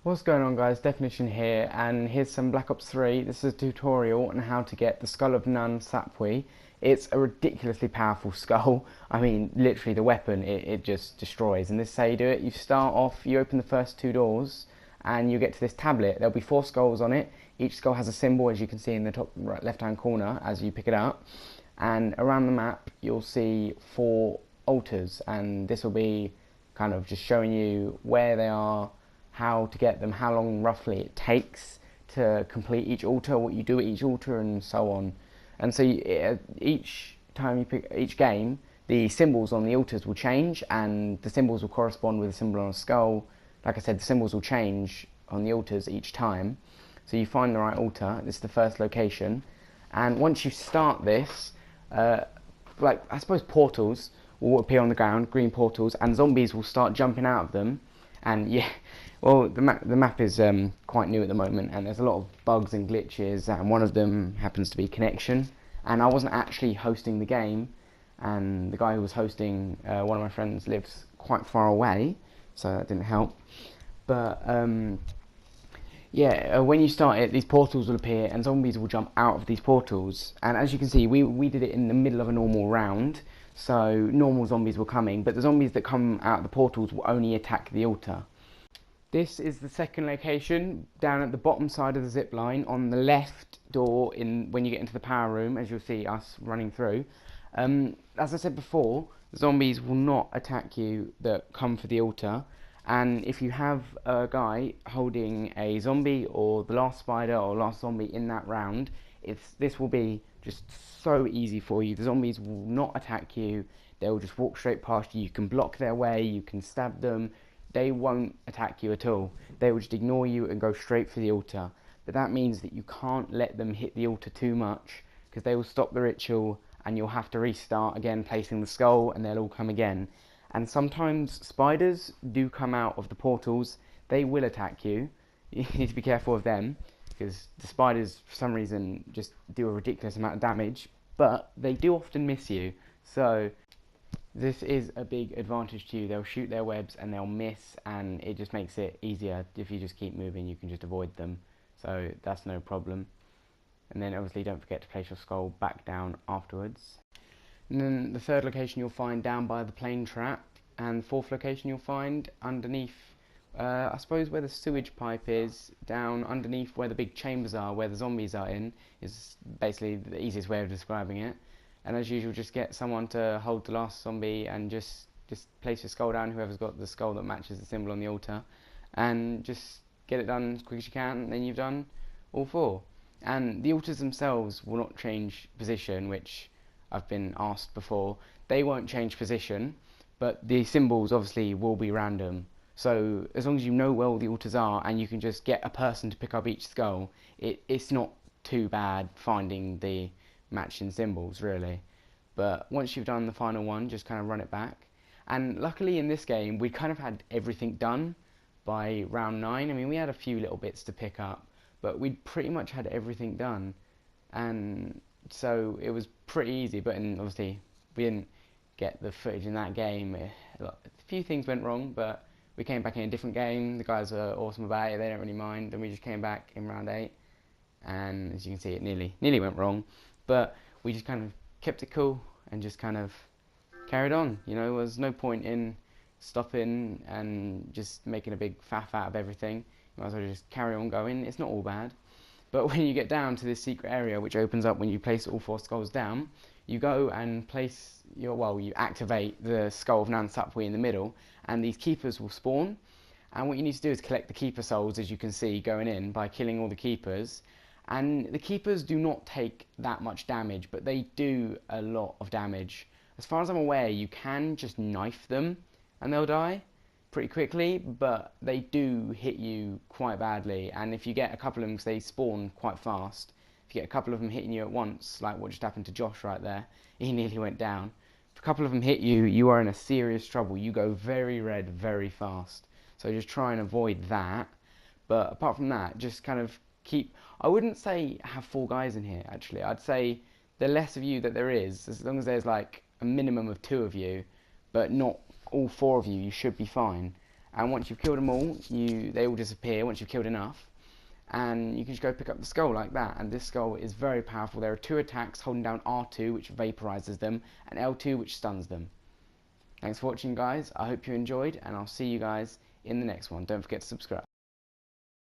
What's going on, guys? Definition here, and here's some Black Ops 3. This is a tutorial on how to get the Skull of NAN SAPWE. It's a ridiculously powerful skull. I mean, literally the weapon, it just destroys. And this is how you do it. You start off, you open the first two doors, and you get to this tablet. There'll be 4 skulls on it. Each skull has a symbol, as you can see in the top right, left-hand corner as you pick it up. And around the map, you'll see 4 altars, and this will be kind of just showing you where they are, how to get them, how long roughly it takes to complete each altar, what you do at each altar, and so on. And so each time you pick each game, the symbols on the altars will change, and the symbols will correspond with a symbol on a skull. Like I said, the symbols will change on the altars each time. So you find the right altar. This is the first location, and once you start this, like I suppose portals will appear on the ground, green portals, and zombies will start jumping out of them. And yeah, well, the map is quite new at the moment, and there's a lot of bugs and glitches, and one of them happens to be connection. And I wasn't actually hosting the game, and the guy who was hosting, one of my friends, lives quite far away, so that didn't help. But yeah, when you start it, these portals will appear, and zombies will jump out of these portals. And as you can see, we did it in the middle of a normal round, so normal zombies were coming, but the zombies that come out of the portals will only attack the altar. This is the second location, down at the bottom side of the zip line, on the left door when you get into the power room, as you'll see us running through. As I said before, zombies will not attack you that come for the altar, and if you have a guy holding a zombie or the last spider or last zombie in that round, this will be just so easy for you. The zombies will not attack you, they will just walk straight past you. You can block their way, you can stab them, they won't attack you at all. They will just ignore you and go straight for the altar. But that means that you can't let them hit the altar too much, because they will stop the ritual and you'll have to restart again placing the skull, and they'll all come again. And sometimes spiders do come out of the portals. They will attack you. You need to be careful of them, because the spiders for some reason just do a ridiculous amount of damage, but they do often miss you. So this is a big advantage to you. They'll shoot their webs and they'll miss, and it just makes it easier. If you just keep moving, you can just avoid them, so that's no problem. And then obviously don't forget to place your skull back down afterwards. And then the third location you'll find down by the plane trap, and the fourth location you'll find underneath, I suppose where the sewage pipe is, down underneath where the big chambers are, where the zombies are in, is basically the easiest way of describing it. And as usual, just get someone to hold the last zombie and just place your skull down, whoever's got the skull that matches the symbol on the altar, and just get it done as quick as you can, and then you've done all 4. And the altars themselves will not change position, which I've been asked before. They won't change position, but the symbols obviously will be random. So as long as you know where all the altars are and you can just get a person to pick up each skull, it's not too bad finding the matching symbols, really. But once you've done the final one, just kind of run it back. And luckily in this game, we kind of had everything done by round 9. I mean, we had a few little bits to pick up, but we'd pretty much had everything done. And so it was pretty easy, but obviously we didn't get the footage in that game. A few things went wrong, but we came back in a different game. The guys were awesome about it, they don't really mind, and we just came back in round 8, and as you can see, it nearly went wrong, but we just kind of kept it cool and just kind of carried on. You know, there was no point in stopping and just making a big faff out of everything. You might as well just carry on going. It's not all bad. But when you get down to this secret area, which opens up when you place all 4 skulls down, you go and place you activate the Skull of NAN SAPWE in the middle, and these keepers will spawn. And what you need to do is collect the keeper souls, as you can see, going in by killing all the keepers. And the keepers do not take that much damage, but they do a lot of damage. As far as I'm aware, you can just knife them and they'll die pretty quickly, but they do hit you quite badly. And if you get a couple of them, because they spawn quite fast, if you get a couple of them hitting you at once, like what just happened to Josh right there, he nearly went down. If a couple of them hit you, you are in a serious trouble. You go very red very fast. So just try and avoid that. But apart from that, just kind of I wouldn't say have 4 guys in here, actually. I'd say the less of you that there is, as long as there's like a minimum of 2 of you, but not all 4 of you, you should be fine. and once you've killed them all, they all disappear once you've killed enough, and you can just go pick up the skull like that. And this skull is very powerful. There are 2 attacks, holding down R2 which vaporizes them, and L2 which stuns them. Thanks for watching, guys. I hope you enjoyed, and I'll see you guys in the next one. Don't forget to subscribe.